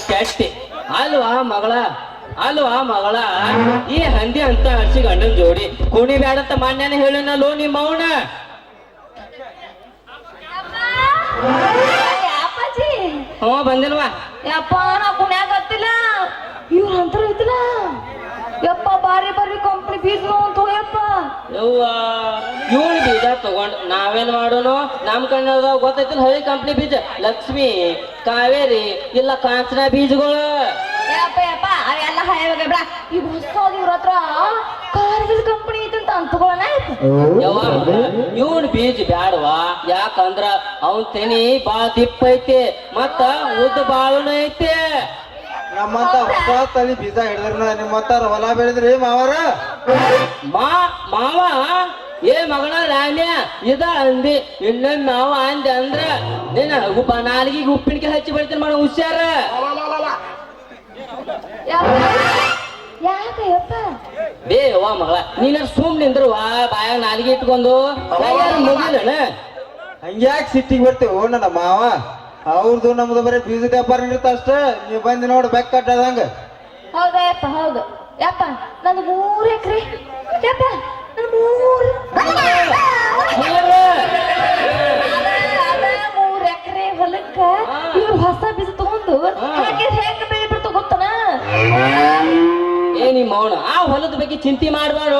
ಕೆಟ್ಟಿ ಅಲ್ವಾ ಮಗಳ ಈ ಹಂದಿ ಅಂತ ಹರ್ಸಿ ಗಂಡನ್ ಜೋಡಿ ಕುಣಿ ಬ್ಯಾಡಂತ ಮಾನ್ಯನೇ ಹೇಳಿನಲ್ಲೋ ನಿಮ್ಮ ಅವನ ಅಪ್ಪಾಜಿ ಬಂದಿಲ್ವಾ ಯಪ್ಪ ನಾ ಕುಣ್ಯಾಗ ಹತ್ತಿಲ್ಲ ಇವ್ರ ಅಂತರ ಐತಿಲ್ಲ ಯಪ್ಪ ಬಾರಿ ಕಂಪ್ನಿ ಫೀಸ್ ತಗೋಯಪ್ಪ ಯವ್ವ ಇವಳು ಬೀಜ ತಗೊಂಡ್ ನಾವೇನ್ ಮಾಡೋನು ನಮ್ ಕಣ್ಣದ ಗೊತ್ತೈತಿಲ್ಲ ಹಳಿ ಕಂಪ್ನಿ ಬೀಜ ಲಕ್ಷ್ಮಿ ಕಾವೇರಿ ಇಲ್ಲ ಕಾಂಚನ ಬೀಜಗಳು ಯಪ್ಪ ಅವೆಲ್ಲ ಹಳೆವಾಗ ಬಿಡ ಈಗ ಹೊಸದು ಇವ್ರ ಹತ್ರ ಕಾರ್ ಕಂಪನಿ ಐತಂತ ಅಂತಕೊಳ್ಳೋಣ ಇವನ್ ಬೀಜ ಬ್ಯಾಡವಾ ಯಾಕಂದ್ರ ಅವನ್ ತೆನಿ ಬಾಳ ದಿಪ್ಪ ಐತಿ ಮತ್ತ ಉದ್ದ ಬಾಳನು ಐತಿ ನಮ್ಮಂತ ಹೊಸ ತಳಿ ಬೀಜ ಹಿಡಿದ್ರ ನಿಮ್ಮಂತ ಹೊಲ ಬೆಳೆದ್ರಿ ಮಾವಾರ ಮಾವ ಏ ಮಗನ ರಾಮ್ಯ ಇದ ಅಂದಿ ಇನ್ನೊಮ್ಮೆ ಮಾವ ಅಂದೆ ಅಂದ್ರ ನೀನ ನಾಲಿಗೆ ಉಪ್ಪಿನಕಾಯಿ ಹಚ್ಚಿ ಬೆಳಿತೀನಿ ಮಾಡ ಹುಷಾರ ಯಾಕಯ್ಯಪ್ಪ ದೇವಾ ಮಗಳ ನೀನ ಸುಮ್ ನಿಂದ್ರುವ ಬಾಯಾಗ ನಾಲಿಗೆ ಇಟ್ಕೊಂಡು ಮುಗಿಲನ ಹಂಗ್ಯಾಕೆ ಸಿಟ್ಟಿಗೆ ಬರ್ತೇವೆ ನನ್ನ ಮಾವ ಅವ್ರದ್ದು ನಮ್ದು ಬರೀ ಬೀಜದ ವ್ಯಾಪಾರ ಇರುತ್ತೆ ಅಷ್ಟ ನೀವು ಬಂದು ನೋಡಿ ಬೆಕ್ಕ ಕಟ್ಟದಂಗ ಹೌದಾ ಯಪ್ಪ ಹೌದು ಯಪ್ಪ ನಂದು 3 ಎಕರೆ ಯಪ್ಪ ನಂದು 3 ಎಕರೆ ಹೊಲಕ್ಕ ಇವ್ರು ಹೊಸ ಬೀಜ ತಗೊಂಡು ಹಾಕಿದ್ರೆ ಹೆಂಗ ಬೆಳೆ ಬಿಡ್ತು ಗೊತ್ತನ ಏ ನಿಮ್ಮ ಅವನು ಆ ಹೊಲದ ಬಗ್ಗೆ ಚಿಂತೆ ಮಾಡಬಾರು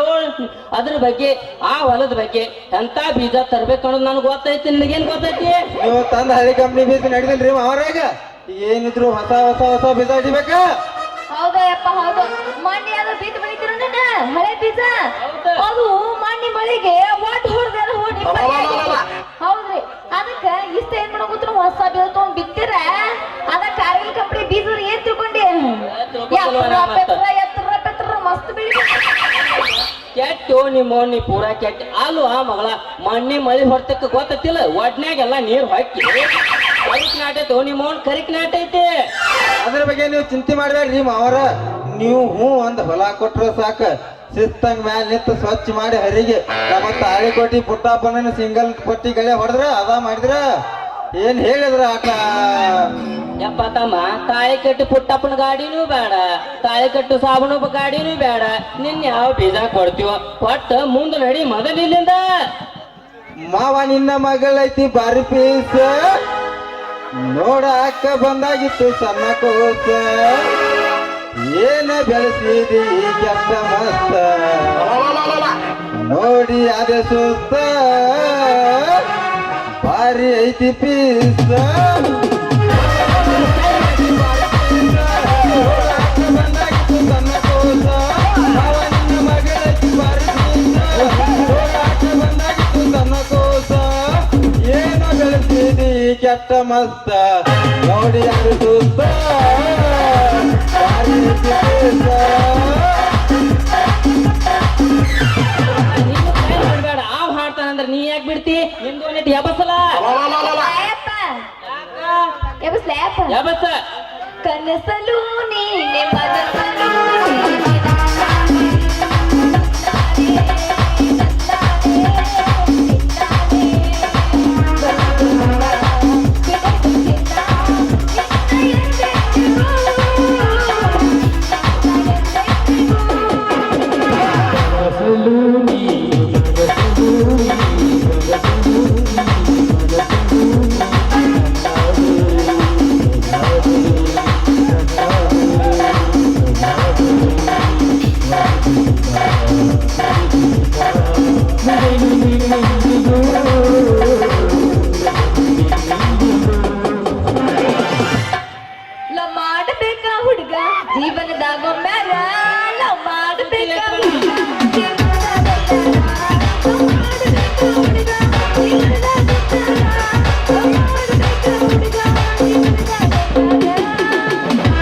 ಅದ್ರ ಬಗ್ಗೆ ಆ ಹೊಲದ ಬಗ್ಗೆ ಎಂತ ಬೀಜ ತರ್ಬೇಕು ಅನ್ನೋದು ನನಗೆ ಗೊತ್ತೈತಿ ನಿನಗೇನ್ ಗೊತ್ತೈತಿ ನೀವು ತಂದ ಹಳಿ ಕಂಪ್ನಿ ಬೀಜ ನಡಿದಲ್ರಿ ಮಾವರಾಗ ಏನಿದ್ರು ಹೊಸ ಹೊಸ ಹೊಸ ಬೀಜ ಹಿಡಿಬೇಕ ಹೌದಾ ಯಪ್ಪ ಹೌದು ಮಣ್ಣಿ ಅದು ಬೀಜ ಬೆಳಿತೀರ ಹಳೆ ಬೀಜ ಅದು ಮಣ್ಣಿ ಮಳೆಗೆ ಒಟ್ಟು ಹೊಡೆದ ಹೌದ್ರಿ ಅದಕ್ಕ ಇಷ್ಟ ಏನ್ ಮಾಡೋ ಹೊಸ ಬೀಜ ತಗೊಂಡ್ ಬಿತ್ತಿರ ಅದ ಕಾರ್ಗಿಲ್ ಕಂಪ್ನಿ ಬೀಜ ಏನ್ ತಿಳ್ಕೊಂಡಿ ಎತ್ತರ ಮಸ್ತ್ ಬೆಳಿ ಕೆಟ್ಟು ನಿಮ್ಮ ನೀ ಪೂರಾ ಕೆಟ್ಟ ಅಲ್ವ ಆ ಮಗಳ ಮಣ್ಣಿ ಮಳಿ ಹೊರ್ತಕ್ಕ ಗೊತ್ತಿಲ್ಲ ಒಡ್ನ್ಯಾಗೆಲ್ಲ ನೀರ್ ಹಾಕಿ ಕರಿಕ್ ನಾಟ ಐತೆ ನಿಮ್ಮ ಕರಿಕ್ ನಾಟ ಐತೆ ಅದ್ರ ಬಗ್ಗೆ ನೀವು ಚಿಂತೆ ಮಾಡ್ಬೇಡ್ರಿ ಮಾವರ ನೀವು ಒಂದ್ ಹೊಲ ಕೊಟ್ರ ಸಾಕ ಶಿಸ್ತಂಗ್ ಮ್ಯಾಲ ನಿಂತು ಸ್ವಚ್ಛ ಮಾಡಿ ಹರಿಗೆ ನಮ್ಮ ತಾಳಿಕೋಟಿ ಪುಟ್ಟಪ್ಪನ ಸಿಂಗಲ್ ಪಟ್ಟಿ ಗಳೆ ಹೊಡೆದ್ರ ಅದ ಮಾಡಿದ್ರ ಏನ್ ಹೇಳಿದ್ರ ಆಟ ಯಪ್ಪ ತಮ್ಮ ತಾಳಿ ಕಟ್ಟಿ ಪುಟ್ಟಪ್ಪನ ಗಾಡಿನೂ ಬೇಡ ತಾಳಿ ಕಟ್ಟು ಸಾಬೂನು ಗಾಡಿನೂ ಬೇಡ ನಿನ್ ಯಾವ ಬೀಜ ಕೊಡ್ತೀವೋ ಕೊಟ್ಟ ಮುಂದೆ ನಡಿ ಮೊದಲಿಲ್ಲಿಂದ ಮಾವ ನಿನ್ನ ಮಗಳೈತಿ ಬಾರಿ ಪೀಸ್ ನೋಡಾಕ ಬಂದಾಗಿತ್ತು ಸಣ್ಣ ಕೋಸ ಏನ ಬೆಳೆಸಿದಿ ಕೆಟ್ಟ ಮಸ್ತ ನೋಡಿ ಅದೇ ಸುಸ್ತ ಬಾರಿ ಐತಿ ಪೀಸ್ ಬಂದಾಗಿತ್ತು ಸಣ್ಣ ಕೋಸ ಮಾವ ನಿನ್ನ ಮಗಳೈತಿ ಬಾರಿ ಪೀಸ್ ನೋಡಾಕ ಬಂದಾಗಿತ್ತು ಸಣ್ಣ ಕೋಸ ಏನೋ ಬೆಳೆಸಿದಿ ಕೆಟ್ಟ ಮಸ್ತ ನೋಡಿ ಅದು ಸುಸ್ತ ಬೇಡ ಆವ್ ಹಾಡ್ತಾನಂದ್ರ ನೀ ಯಾಕೆ ಬಿಡ್ತಿ ನಿಮ್ದು ಯಬಸಲ ಯಬಸ ಕನಸಲು ನೀನೆ ಮನಸಲು ಮಾಡಬೇಕ ಹುಡುಗ ಜೀವನದಾಗ ಮ್ಯಾಲ ಲವ್ ಮಾಡಬೇಕ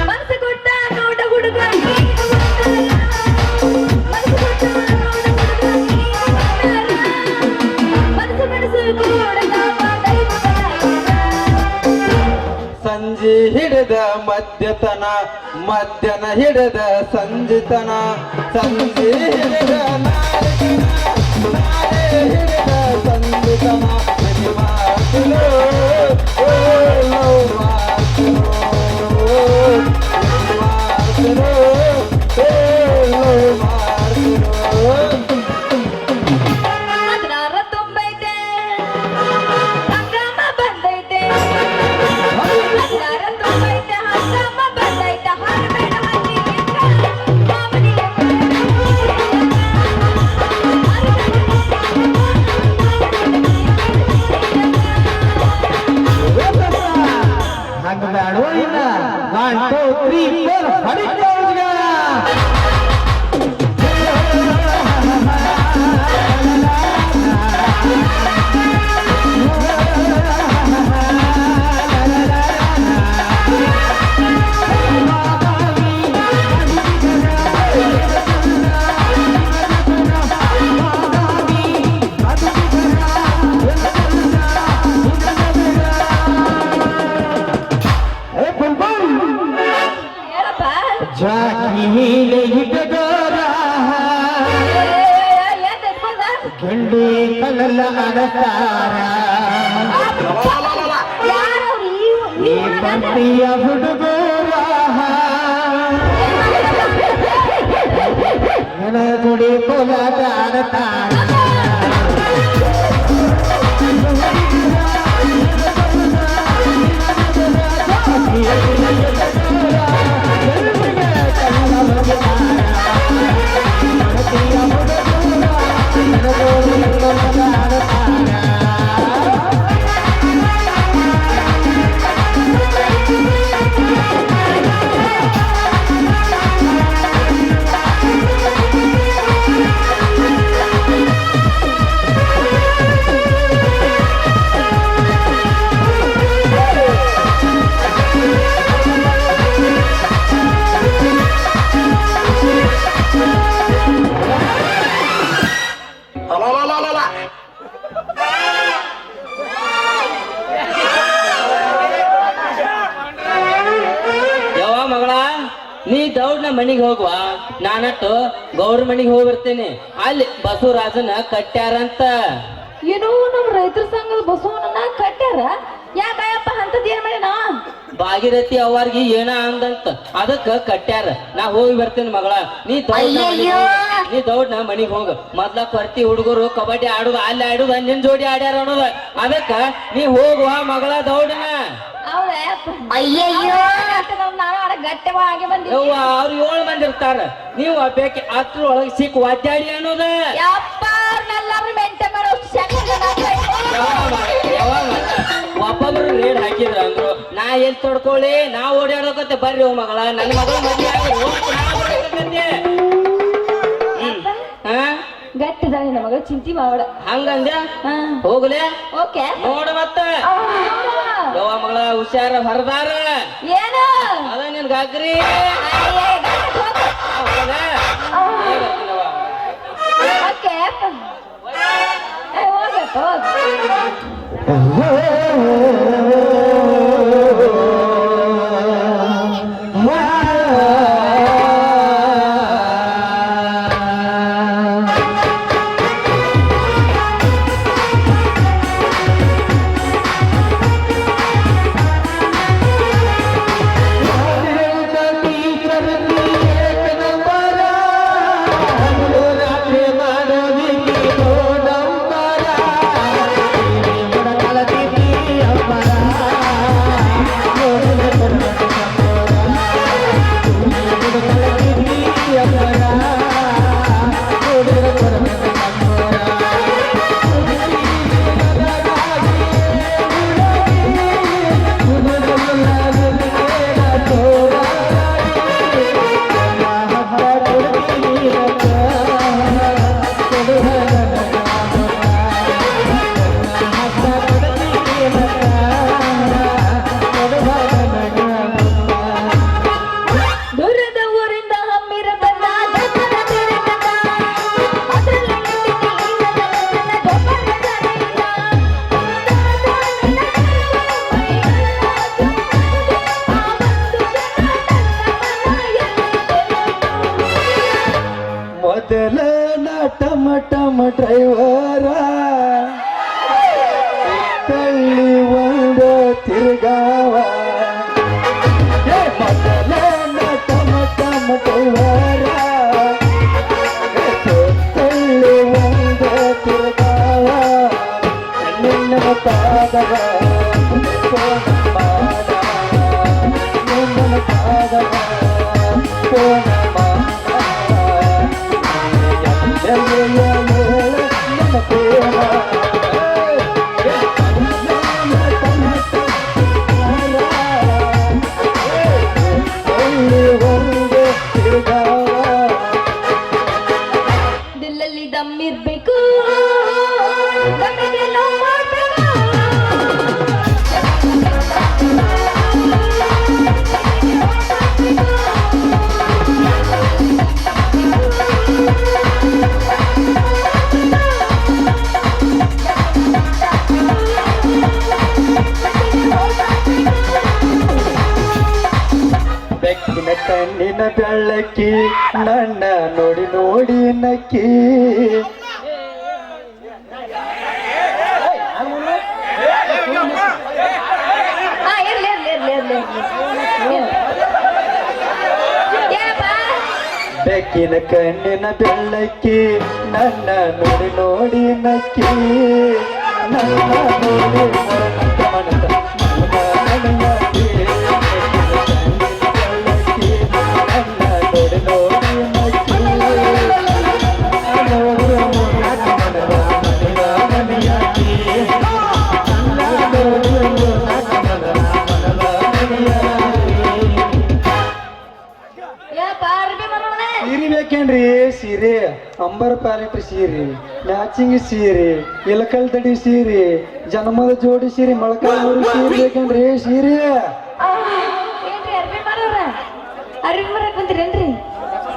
ಮನಸ್ಸು ಕೊಟ್ಟ ನೋಡ ಹುಡುಗ ಸಂಜೆ ಹಿಡಿದ ಮಧ್ಯತನ ಮಧ್ಯಾಹ್ನ ಹಿಡಿದ ಸಂಜಿತನ ಸಂಜೆ ಹಿಡಿದ ನಾಳೆ ಹಿಡಿದ ಸಂಜಿತನ ಮಾತುಲು ನನ್ನ ಅನಸ್ತಾರ ಯಾರವ್ರು ಈ ಬಂತಿಯ ಹುಡುಗರ ನನ್ನ ಗುಡಿ ಕೋಲಾಟ ಆಡತಾರ ಯವ್ವ ಮಗಳ ನೀ ದೌಡ್ನ ಮನಿಗೆ ಹೋಗುವ ನಾನಟ್ಟು ಗೌಡ್ರ ಮನಿಗೆ ಹೋಗಿ ಬರ್ತೇನೆ ಅಲ್ಲಿ ಬಸವರಾಜನ ಕಟ್ಟ್ಯಾರಂತ ಏನೋ ನಮ್ ರೈತರ ಸಂಘದ ಬಸವನನ್ನ ಕಟ್ಟ್ಯಾರ ಯಾಕಯ್ಯಪ್ಪ ಅಂತದ್ ಏನ್ ಮಾಡ್ಯಾನ ಭಾಗೀರಥಿ ಅವ್ರಿಗೆ ಏನ ಅಂದಂತ ಅದಕ್ಕ ಕಟ್ಟ್ಯಾರ ನಾ ಹೋಗಿ ಬರ್ತೇನೆ ಮಗಳ ನೀ ದೌಡ್ನ ಮನಿಗ್ ಹೋಗ ಮೊದ್ಲ ಕೊರ್ತಿ ಹುಡುಗರು ಕಬಡ್ಡಿ ಆಡುದ ಅಲ್ಲಿ ಆಡುದ ನಿನ್ ಜೋಡಿ ಆಡ್ಯಾರ ಅನ್ನೋದ ಅದಕ್ಕ ನೀ ಹೋಗುವ ಮಗಳ ದೌಡ್ನ ಅಯ್ಯಯ್ಯೋ ನಾನು ಆಡ ಗಟ್ಟೆ ಆಗಿ ಬಂದಿದ್ದೆ ಯವ್ವ ಅವ್ರು 7 ಮಂದಿ ಇರ್ತಾರ ನೀವು ಬೇಕಿ ಅಷ್ಟ್ರೊಳಗೆ ಸಿಕ್ ವಾದ್ಯಾಡಿ ಅನ್ನೋದ ಯಪ್ಪ ಅವ್ರನ್ನೆಲ್ಲರೂ ಮೆಂಟೆ ಮಾಡೋ ಒಬ್ಬೊಬ್ರು ರೇಡ್ ಹಾಕಿದ್ರ ಅಂದ್ರು ನಾ ಎಲ್ಲಿ ತೊಡ್ಕೊಳ್ಳಿ ನಾ ಓಡಾಡೋಕತ್ತೆ ಬರ್ರಿ ಓ ಮಗಳ ನನ್ನ ಮಗಳ ಮದ್ವೆ ಗಟ್ಟಿದಾಳೆ ನಮಗ ಚಿಂತಿ ಮಾವಡ ಹಂಗಂದ ಹೋಗ್ಲೆ ಓಕೆ ನೋಡ ಮತ್ತ ಯವ್ವ ಮಗಳ ಹುಷಾರ ಹೊರದಾರ ಏನು ಅದ ನಿನ್ ಗಾಗ್ರಿ ಓಕೆ ಹೋಗಪ್ಪ ಮೊದಲ ಟಮ ಟಮ ಡ್ರೈವರ ತಳ್ಳಿ ಒಂದು ತಿರುಗಾವ ಮೊದಲ ಟಮ ಟಮ ಡ್ರೈವರ ತಳ್ಳಿ ಒಂದು ತಿರುಗಾವ ನಿನ್ನ ಪಾದವ ನಿನ್ನ ಪಾದವ ದಿಲ್ಲಲ್ಲಿ ದಮ್ಮಿರ್ಬೇಕು ದಮ್ಮಿಗೆ ಲವ್ ಮಾಡ್ಬೇಕು. ಬೆಕ್ಕಿನ ಕಣ್ಣಿನ ಬೆಳ್ಳಕ್ಕಿ ನನ್ನ ನೋಡಿ ನೋಡಿ ನಕ್ಕಿ ಬೆಳಕಿನ ಕಣ್ಣಿನ ಬೆಳ್ಳಕ್ಕಿ ನನ್ನ ನೋಡಿ ನೋಡಿ ನಕ್ಕಿ ನನ್ನ ನೋಡಿ ಮೊರನಂತ ಮನದ ಮನಯಾಕಿ ಬೆಳ್ಳಕ್ಕಿ ನನ್ನ ನೋಡಿ ನೋಡಿ ನಕ್ಕಿ ನೋಡಿ ಮೊರನಂತ ಮನದ ಮನಯಾಕಿ ನನ್ನ ನೋಡಿ ಮೊರನಂತ ಮನದ ಮನಯಾಕಿ ಯಪ್ಪ ಅರ್ಬಿ ಬರೋಣ ಸೀರೆ ಬೇಕೇನ್ರಿ ಸೀರೆ ಅಂಬರ್ ಪ್ಯಾಲೆಟ್ ಸೀರೆ ಮ್ಯಾಚಿಂಗ್ ಸೀರೆ ಇಲಕಲ್ ದಡಿ ಸೀರೆ ಜನ್ಮದ ಜೋಡಿ ಸೀರೆ ಮೊಳಕಾಲ್ಮೂರು ಸೀರೆ ಬೇಕೇನ್ರಿ ಸೀರೆ ಏನ್ರಿ ಅರ್ಬಿ ಬರೋರ ಅರ್ಬಿ ಬರಕ್ ಬಂತೀರೇನ್ರಿ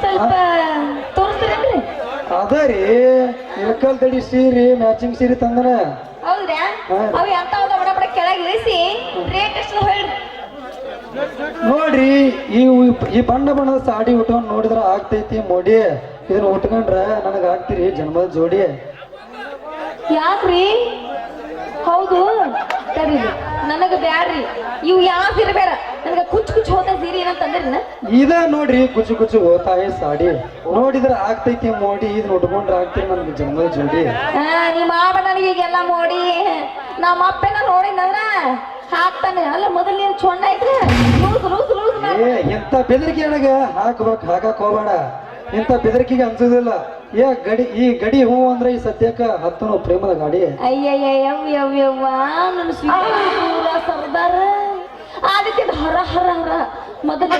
ಸ್ವಲ್ಪ ತೋರಿಸ್ತೀರೇನ್ರಿ ಅದ ರೀ ಇಲಕಲ್ ದಡಿ ಸೀರೆ ಮ್ಯಾಚಿಂಗ್ ಸೀರೆ ತಂದನ ಹೌದ್ರಾ ಹಾ. ಅವು ಎಂತ ಬಡ ಬಡ ಕೆಳಗೆ ಇಳಿಸಿ ರೇಟ್ ಎಷ್ಟು ಹೇಳ್ರಿ ನೋಡ್ರಿ ಈ ಬಣ್ಣ ಬಣ್ಣದ ಸಾಡಿ ಉಟ್ಕೊಂಡ್ ನೋಡಿದ್ರ ಆಗ್ತೈತಿ ಮೋಡಿ ಇದನ್ನ ಉಟ್ಕೊಂಡ್ರ ನನಗ ಆಗ್ತೀರಿ ಜನ್ಮದ ಜೋಡಿ ಯಾಕ್ರಿ ಹೌದು ಸರಿರಿ ನನಗ ಬ್ಯಾಡ್ರಿ ಇವು ಯಾವ ಸೀರೆ ಬೇಡ ನನಗ ಕುಚ್ ಕುಚ್ ಹೋದ ಸೀರೆ ಏನಂತ ಅಂದ್ರಿನ ಇದ ನೋಡ್ರಿ ಕುಚು ಕುಚು ಹೋತಾಯಿ ಸಾಡಿ ನೋಡಿದ್ರ ಆಗ್ತೈತಿ ಮೋಡಿ ಇದನ್ನ ಉಟ್ಕೊಂಡ್ರ ಆಗ್ತೀರಿ ನನಗೆ ಜನ್ಮದ ಜೋಡಿ ನಿಮ್ಮ ಮಾವ ನನಗೆ ಈಗೆಲ್ಲ ನೋಡಿ ನಮ್ಮ ಅಪ್ಪನ ನೋಡಿನಂದ್ರ ಹಾಕ್ತಾನೆ ಅಲ್ಲ ಮೊದಲು ನೀನು ಚೊಣ್ಣ ಐತ್ರಿ ಲೂಸ್ ಲೂಸ್ ಲೂಸ್ ಏ ಇಂಥ ಬೆದರಿಕೆ ನನಗ ಹಾಕಕ್ ಹೋಗ್ಬೇಡ ಇಂಥ ಬೆದರಿಕೆಗೆ ಅನ್ಸುದಿಲ್ಲ ಈ ಗಡಿ ಹೂ ಅಂದ್ರೆ ಈ ಸದ್ಯಕ್ಕ ಹತ್ತನು ಪ್ರೇಮದ ಗಾಡಿ ಅಯ್ಯಯ್ಯವ್ಯವ್ಯವ್ವ ನನ್ನ ಪೂರ ಸರ್ದಾರ ಅದಕ್ಕೆ ಹರ ಹರ ಹರ ಮೊದಲು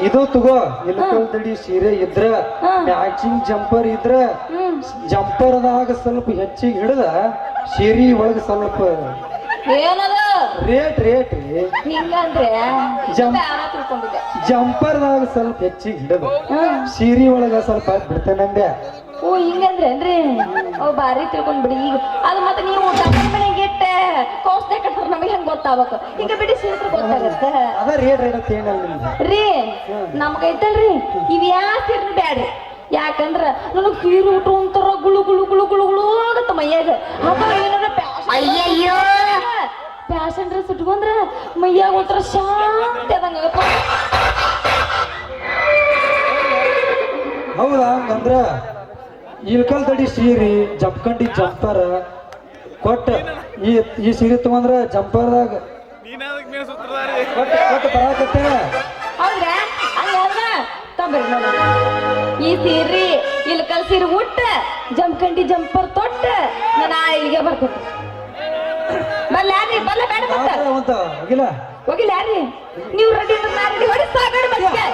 ಇದು ತಗೋ ಇಲಕಲ್ ದಡಿ ಸೀರೆ ಇದ್ರ ಮ್ಯಾಚಿಂಗ್ ಜಂಪರ್ ಇದ್ರ ಜಂಪರ್ದಾಗ ಸ್ವಲ್ಪ ಹೆಚ್ಚಿಗೆ ಹಿಡ್ದ ಸೀರೆ ಒಳಗ ಸ್ವಲ್ಪ ಏನದ ರೇಟ್ ರೀ ಹಿಂಗಂದ್ರೆ ಜಂಪ್ ಯಾರ ತಿಳ್ಕೊಂಡಿದ್ದೆ ಜಂಪರ್ದಾಗ ಸ್ವಲ್ಪ ಹೆಚ್ಚಿಗೆ ಹಿಡದು ಸೀರೆ ಒಳಗ ಸ್ವಲ್ಪ ಬಿಡ್ತೇನೆ ಓ ಹಿಂಗಂದ್ರೇನ್ರಿ ಓ ಬಾರಿ ತಿಳ್ಕೊಂಡ್ ಬಿಡಿ ಈಗ ಅದು ಮತ್ತೆ ನೀವು ಡಬಲ್ ಮನೆಗೆ ಇಟ್ಟೆ ಕೋಸ್ನೆ ಕಟ್ಟ್ರೆ ನಮಗೆ ಹೆಂಗ್ ಗೊತ್ತಾಗಬೇಕು ಈಗ ಬಿಡಿ ಸೀರೆ ಗೊತ್ತಾಗತ್ತೆ ಅದ ರೇಟ್ ಅಂತ ಏನಲ್ಲ ನಿಮ್ಗೆ ರೀ ನಮ್ಗೈತಲ್ರಿ ಇವ್ ಯಾ ಸೀರೆ ಬ್ಯಾಡ್ರಿ ಯಾಕಂದ್ರ ನನಗ್ ಸೀರೆ ಉಟ್ರು ಒಂಥರ ಗುಳು ಗುಳು ಗುಳು ಗುಳು ಗುಳು ಆಗತ್ತ ಮೈಯಾಗ ಅಥವಾ ಏನಾರ ಅಯ್ಯಯ್ಯೋ ಫ್ಯಾಷನ್ ಡ್ರೆಸ್ ಉಟ್ಕೊಂಡ್ರ ಮೈಯಾಗ ಒಂಥರ ಶಾಂತಿ ಅದಂಗ ಹೌದಾ ಹಂಗಂದ್ರ ಇಲ್ಕಲ್ ದಡಿ ಸೀರೆ ಜಂಪ್ಕಂಡಿ ಜಂಪರ್ ಕೊಟ್ಟ ಈ ಸೀರೆ ತಗೊಂಡ್ರ ಜಂಪರ್ದಾಗ ಕೊಟ್ಟು ಬರಾಕತ್ತೆ ಹೌದ್ರಾ ಹಂಗ ತಂಬರಿ ನೋಡ ಈ ಸೀರೆ ಇಲ್ಕಲ್ ಸೀರೆ ಉಟ್ಟ ಜಂಪ್ಕಂಡಿ ಜಂಪರ್ ತೊಟ್ಟ ನಾನು ಇಲ್ಲಿಗೆ ಬರ್ತೀನಿ ಬಲ್ಲ ಯಾರ್ರಿ ಬಲ್ಲ ಬೇಡ ಹೋಗಿಲ್ಲ ಹೋಗಿಲ್ಲ ಯಾರ್ರಿ ನೀವು ರೆಡಿ ರೆಡಿ ಹೊಡಿ ಸಾಬೇಡ ಮತ್ತೆ